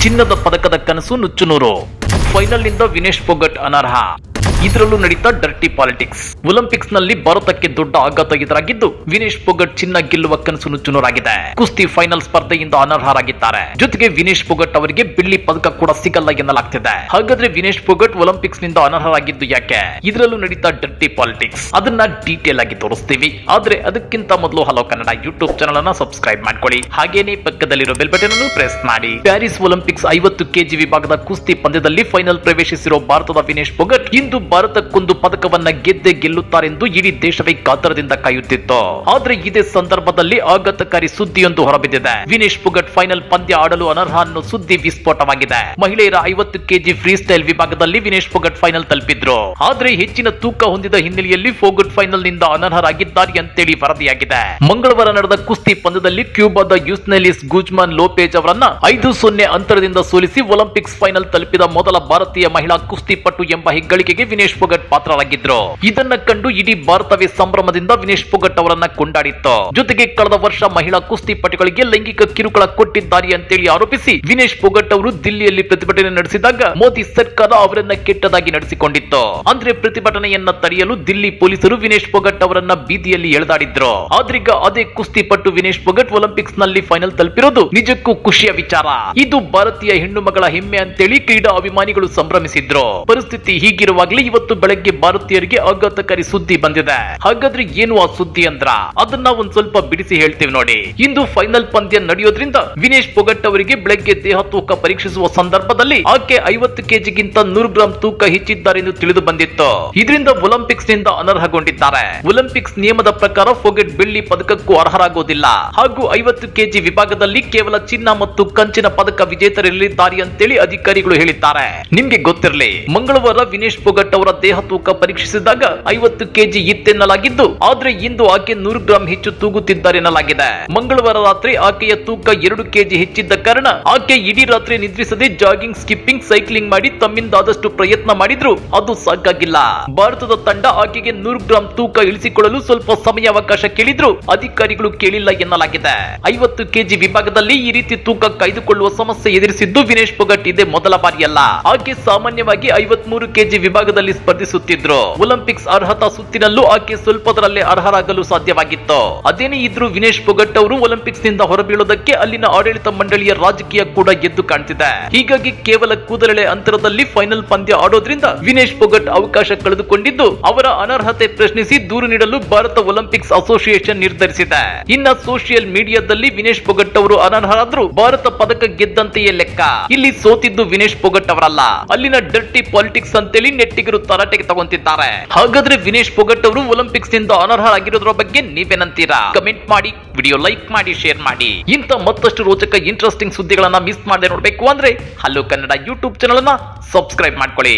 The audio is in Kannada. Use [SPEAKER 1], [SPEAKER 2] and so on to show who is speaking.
[SPEAKER 1] ಚಿನ್ನದ ಪದಕದ ಕನಸು ನುಚ್ಚುನೂರು. ಫೈನಲ್ ನಿಂದ ವಿನೇಶ್ ಫೋಗಟ್ ಅನರ್ಹ. ಇದರಲ್ಲೂ ನಡೀತಾ ಡರ್ಟಿ ಪಾಲಿಟಿಕ್ಸ್. ಒಲಿಂಪಿಕ್ಸ್ ನಲ್ಲಿ ಭಾರತಕ್ಕೆ ದೊಡ್ಡ ಆಘಾತ ಎದುರಾಗಿದ್ದು ವಿನೇಶ್ ಫೋಗಟ್ ಚಿನ್ನ ಗೆಲ್ಲುವ ಕನಸು ನುಚ್ಚುನೂರಾಗಿದೆ. ಕುಸ್ತಿ ಫೈನಲ್ ಸ್ಪರ್ಧೆಯಿಂದ ಅನರ್ಹರಾಗಿದ್ದಾರೆ. ಜೊತೆಗೆ ವಿನೇಶ್ ಫೋಗಟ್ ಅವರಿಗೆ ಬೆಳ್ಳಿ ಪದಕ ಕೂಡ ಸಿಗಲ್ಲ ಎನ್ನಲಾಗ್ತಿದೆ. ಹಾಗಾದ್ರೆ ವಿನೇಶ್ ಫೋಗಟ್ ಒಲಿಂಪಿಕ್ಸ್ ನಿಂದ ಅನರ್ಹರಾಗಿದ್ದು ಯಾಕೆ? ಇದರಲ್ಲೂ ನಡೀತಾ ಡರ್ಟಿ ಪಾಲಿಟಿಕ್ಸ್. ಅದನ್ನ ಡೀಟೇಲ್ ಆಗಿ ತೋರಿಸ್ತೀವಿ. ಆದ್ರೆ ಅದಕ್ಕಿಂತ ಮೊದಲು ಹಲೋ ಕನ್ನಡ ಯೂಟ್ಯೂಬ್ ಚಾನಲ್ ಅನ್ನ ಸಬ್ಸ್ಕ್ರೈಬ್ ಮಾಡ್ಕೊಳ್ಳಿ. ಹಾಗೇನೆ ಪಕ್ಕದಲ್ಲಿರೋ ಬೆಲ್ ಬಟನ್ ಅನ್ನು ಪ್ರೆಸ್ ಮಾಡಿ. ಪ್ಯಾರಿಸ್ ಒಲಿಂಪಿಕ್ಸ್ 50 ಕೆಜಿ ವಿಭಾಗದ ಕುಸ್ತಿ ಪಂದ್ಯದಲ್ಲಿ ಫೈನಲ್ ಪ್ರವೇಶಿಸಿರೋ ಭಾರತದ ವಿನೇಶ್ ಫೋಗಟ್ ಇಂದು ಭಾರತಕ್ಕೊಂದು ಪದಕವನ್ನ ಗೆಲ್ಲುತ್ತಾರೆಂದು ಇಡೀ ದೇಶವೇ ಕಾತರದಿಂದ ಕಾಯುತ್ತಿತ್ತು. ಆದ್ರೆ ಇದೇ ಸಂದರ್ಭದಲ್ಲಿ ಆಘಾತಕಾರಿ ಸುದ್ದಿಯೊಂದು ಹೊರಬಿದ್ದಿದೆ. ವಿನೇಶ್ ಫೋಗಟ್ ಫೈನಲ್ ಪಂದ್ಯ ಆಡಲು ಅನರ್ಹ ಅನ್ನೋ ಸುದ್ದಿ ವಿಸ್ಫೋಟವಾಗಿದೆ. ಮಹಿಳೆಯರ 50 ಕೆಜಿ ಫ್ರೀ ಸ್ಟೈಲ್ ವಿಭಾಗದಲ್ಲಿ ವಿನೇಶ್ ಫೋಗಟ್ ಫೈನಲ್ ತಲುಪಿದ್ರು. ಆದ್ರೆ ಹೆಚ್ಚಿನ ತೂಕ ಹೊಂದಿದ ಹಿನ್ನೆಲೆಯಲ್ಲಿ ಫೋಗಟ್ ಫೈನಲ್ ನಿಂದ ಅನರ್ಹರಾಗಿದ್ದಾರೆ ಅಂತೇಳಿ ವರದಿಯಾಗಿದೆ. ಮಂಗಳವಾರ ನಡೆದ ಕುಸ್ತಿ ಪಂದ್ಯದಲ್ಲಿ ಕ್ಯೂಬಾದ ಯೂಸ್ನೆಲಿಸ್ ಗುಜ್ಮಾನ್ ಲೋಪೆಜ್ ಅವರನ್ನ 5-0 ಅಂತರದಿಂದ ಸೋಲಿಸಿ ಒಲಿಂಪಿಕ್ಸ್ ಫೈನಲ್ ತಲುಪಿದ ಮೊದಲ ಭಾರತೀಯ ಮಹಿಳಾ ಕುಸ್ತಿಪಟು ಎಂಬ ಹೆಗ್ಗಳಿಕೆಗೆ ವಿನೇಶ್ ಫೋಗಟ್ ಪಾತ್ರರಾಗಿದ್ರು. ಇದನ್ನ ಕಂಡು ಇಡೀ ಭಾರತವೇ ಸಂಭ್ರಮದಿಂದ ವಿನೇಶ್ ಫೋಗಟ್ ಅವರನ್ನ ಕೊಂಡಾಡಿತ್ತು. ಜೊತೆಗೆ ಕಳೆದ ವರ್ಷ ಮಹಿಳಾ ಕುಸ್ತಿಪಟುಗಳಿಗೆ ಲೈಂಗಿಕ ಕಿರುಕುಳ ಕೊಟ್ಟಿದ್ದಾರೆ ಅಂತೇಳಿ ಆರೋಪಿಸಿ ವಿನೇಶ್ ಫೋಗಟ್ ಅವರು ದಿಲ್ಲಿಯಲ್ಲಿ ಪ್ರತಿಭಟನೆ ನಡೆಸಿದಾಗ ಮೋದಿ ಸರ್ಕಾರ ಅವರನ್ನ ಕೆಟ್ಟದಾಗಿ ನಡೆಸಿಕೊಂಡಿತ್ತು. ಅಂದ್ರೆ ಪ್ರತಿಭಟನೆಯನ್ನ ತಡೆಯಲು ದಿಲ್ಲಿ ಪೊಲೀಸರು ವಿನೇಶ್ ಫೋಗಟ್ ಅವರನ್ನ ಬೀದಿಯಲ್ಲಿ ಎಳೆದಾಡಿದ್ರು. ಆದ್ರೀಗ ಅದೇ ಕುಸ್ತಿಪಟು ವಿನೇಶ್ ಫೋಗಟ್ ಒಲಿಂಪಿಕ್ಸ್ ನಲ್ಲಿ ಫೈನಲ್ ತಲುಪಿರೋದು ನಿಜಕ್ಕೂ ಖುಷಿಯ ವಿಚಾರ. ಇದು ಭಾರತೀಯ ಹೆಣ್ಣು ಮಗಳ ಹೆಮ್ಮೆ ಅಂತೇಳಿ ಕ್ರೀಡಾ ಅಭಿಮಾನಿಗಳು ಸಂಭ್ರಮಿಸಿದ್ರು. ಪರಿಸ್ಥಿತಿ ಹೀಗಿರುವಾಗಲೇ ಇವತ್ತು ಬೆಳಗ್ಗೆ ಭಾರತೀಯರಿಗೆ ಆಘಾತಕಾರಿ ಸುದ್ದಿ ಬಂದಿದೆ. ಹಾಗಾದ್ರೆ ಏನು ಆ ಸುದ್ದಿ ಅಂದ್ರ ಅದನ್ನ ಒಂದ್ ಸ್ವಲ್ಪ ಬಿಡಿಸಿ ಹೇಳ್ತೀವಿ ನೋಡಿ. ಇಂದು ಫೈನಲ್ ಪಂದ್ಯ ನಡೆಯೋದ್ರಿಂದ ವಿನೇಶ್ ಫೋಗಟ್ ಅವರಿಗೆ ಬೆಳಗ್ಗೆ ದೇಹ ತೂಕ ಪರೀಕ್ಷಿಸುವ ಸಂದರ್ಭದಲ್ಲಿ ಆಕೆ 50 ಕೆಜಿಗಿಂತ 100 ಗ್ರಾಂ ತೂಕ ಹೆಚ್ಚಿದ್ದಾರೆ ಎಂದು ತಿಳಿದು ಬಂದಿತ್ತು. ಇದರಿಂದ ಒಲಿಂಪಿಕ್ಸ್ ನಿಂದ ಅನರ್ಹಗೊಂಡಿದ್ದಾರೆ. ಒಲಿಂಪಿಕ್ಸ್ ನಿಯಮದ ಪ್ರಕಾರ ಫೋಗಟ್ ಬೆಳ್ಳಿ ಪದಕಕ್ಕೂ ಅರ್ಹರಾಗೋದಿಲ್ಲ. ಹಾಗೂ 50 ಕೆಜಿ ವಿಭಾಗದಲ್ಲಿ ಕೇವಲ ಚಿನ್ನ ಮತ್ತು ಕಂಚಿನ ಪದಕ ವಿಜೇತರಿರಲಿದ್ದಾರೆ ಅಂತೇಳಿ ಅಧಿಕಾರಿಗಳು ಹೇಳಿದ್ದಾರೆ. ನಿಮ್ಗೆ ಗೊತ್ತಿರಲಿ, ಮಂಗಳವಾರ ವಿನೇಶ್ ಫೋಗಟ್ ಅವರ ದೇಹ ತೂಕ ಪರೀಕ್ಷಿಸಿದಾಗ 50 ಕೆಜಿ ಇತ್ತೆನ್ನಲಾಗಿದ್ದು, ಆದ್ರೆ ಇಂದು ಆಕೆ 100 ಗ್ರಾಂ ಹೆಚ್ಚು ತೂಗುತ್ತಿದ್ದಾರೆ ಎನ್ನಲಾಗಿದೆ. ಮಂಗಳವಾರ ರಾತ್ರಿ ಆಕೆಯ ತೂಕ 2 ಕೆಜಿ ಹೆಚ್ಚಿದ್ದ ಕಾರಣ ಆಕೆ ಇಡೀ ರಾತ್ರಿ ನಿದ್ರಿಸದೆ ಜಾಗಿಂಗ್, ಸ್ಕಿಪ್ಪಿಂಗ್, ಸೈಕ್ಲಿಂಗ್ ಮಾಡಿ ತಮ್ಮಿಂದಾದಷ್ಟು ಪ್ರಯತ್ನ ಮಾಡಿದ್ರು ಅದು ಸಾಕಾಗಿಲ್ಲ. ಭಾರತದ ತಂಡ ಆಕೆಗೆ 100 ಗ್ರಾಂ ತೂಕ ಇಳಿಸಿಕೊಳ್ಳಲು ಸ್ವಲ್ಪ ಸಮಯಾವಕಾಶ ಕೇಳಿದ್ರು ಅಧಿಕಾರಿಗಳು ಕೇಳಿಲ್ಲ ಎನ್ನಲಾಗಿದೆ. 50 ಕೆಜಿ ವಿಭಾಗದಲ್ಲಿ ಈ ರೀತಿ ತೂಕ ಕಾಯ್ದುಕೊಳ್ಳುವ ಸಮಸ್ಯೆ ಎದುರಿಸಿದ್ದು ವಿನೇಶ್ ಫೋಗಟ್ ಇದೇ ಮೊದಲ ಬಾರಿಯಲ್ಲ. ಆಕೆ ಸಾಮಾನ್ಯವಾಗಿ 53 ಕೆಜಿ ವಿಭಾಗದಲ್ಲಿ ಸ್ಪರ್ಧಿಸುತ್ತಿದ್ರು. ಒಲಿಂಪಿಕ್ಸ್ ಅರ್ಹತಾ ಸುತ್ತಿನಲ್ಲೂ ಆಕೆ ಸ್ವಲ್ಪದರಲ್ಲೇ ಅರ್ಹರಾಗಲು ಸಾಧ್ಯವಾಗಿತ್ತು. ಅದೇನೇ ಇದ್ರೂ ವಿನೇಶ್ ಫೋಗಟ್ ಅವರು ಒಲಿಂಪಿಕ್ಸ್ ನಿಂದ ಹೊರಬೀಳೋದಕ್ಕೆ ಅಲ್ಲಿನ ಆಡಳಿತ ಮಂಡಳಿಯ ರಾಜಕೀಯ ಕೂಡ ಎದ್ದು ಕಾಣ್ತಿದೆ. ಹೀಗಾಗಿ ಕೇವಲ ಕೂದಲೆಳೆ ಅಂತರದಲ್ಲಿ ಫೈನಲ್ ಪಂದ್ಯ ಆಡೋದ್ರಿಂದ ವಿನೇಶ್ ಫೋಗಟ್ ಅವಕಾಶ ಕಳೆದುಕೊಂಡಿದ್ದು ಅವರ ಅನರ್ಹತೆ ಪ್ರಶ್ನಿಸಿ ದೂರು ನೀಡಲು ಭಾರತ ಒಲಿಂಪಿಕ್ಸ್ ಅಸೋಸಿಯೇಷನ್ ನಿರ್ಧರಿಸಿದೆ. ಇನ್ನ ಸೋಷಿಯಲ್ ಮೀಡಿಯಾದಲ್ಲಿ ವಿನೇಶ್ ಫೋಗಟ್ ಅವರು ಅನರ್ಹರಾದ್ರೂ ಭಾರತ ಪದಕ ಗೆದ್ದಂತೆಯೇ ಲೆಕ್ಕ. ಇಲ್ಲಿ ಸೋತಿದ್ದು ವಿನೇಶ್ ಫೋಗಟ್ ಅವರಲ್ಲ, ಅಲ್ಲಿನ ಡರ್ಟಿ ಪಾಲಿಟಿಕ್ಸ್ ಅಂತೇಳಿ ನೆಟ್ಟಿಗರು ತರಾಟೆಗೆ ತಗೊಂತಿದ್ದಾರೆ. ಹಾಗಾದ್ರೆ ವಿನೇಶ್ ಫೋಗಟ್ ಅವರು ಒಲಿಂಪಿಕ್ಸ್ ನಿಂದ ಅನರ್ಹರಾಗಿರೋದ್ರ ಬಗ್ಗೆ ನೀವೇನಂತೀರಾ? ಕಮೆಂಟ್ ಮಾಡಿ, ವಿಡಿಯೋ ಲೈಕ್ ಮಾಡಿ, ಶೇರ್ ಮಾಡಿ. ಇಂತ ಮತ್ತಷ್ಟು ರೋಚಕ ಇಂಟ್ರೆಸ್ಟಿಂಗ್ ಸುದ್ದಿಗಳನ್ನ ಮಿಸ್ ಮಾಡದೆ ನೋಡ್ಬೇಕು ಅಂದ್ರೆ ಹಲೋ ಕನ್ನಡ ಯೂಟ್ಯೂಬ್ ಚಾನಲ್ ಅನ್ನ ಸಬ್ಸ್ಕ್ರೈಬ್ ಮಾಡ್ಕೊಳ್ಳಿ.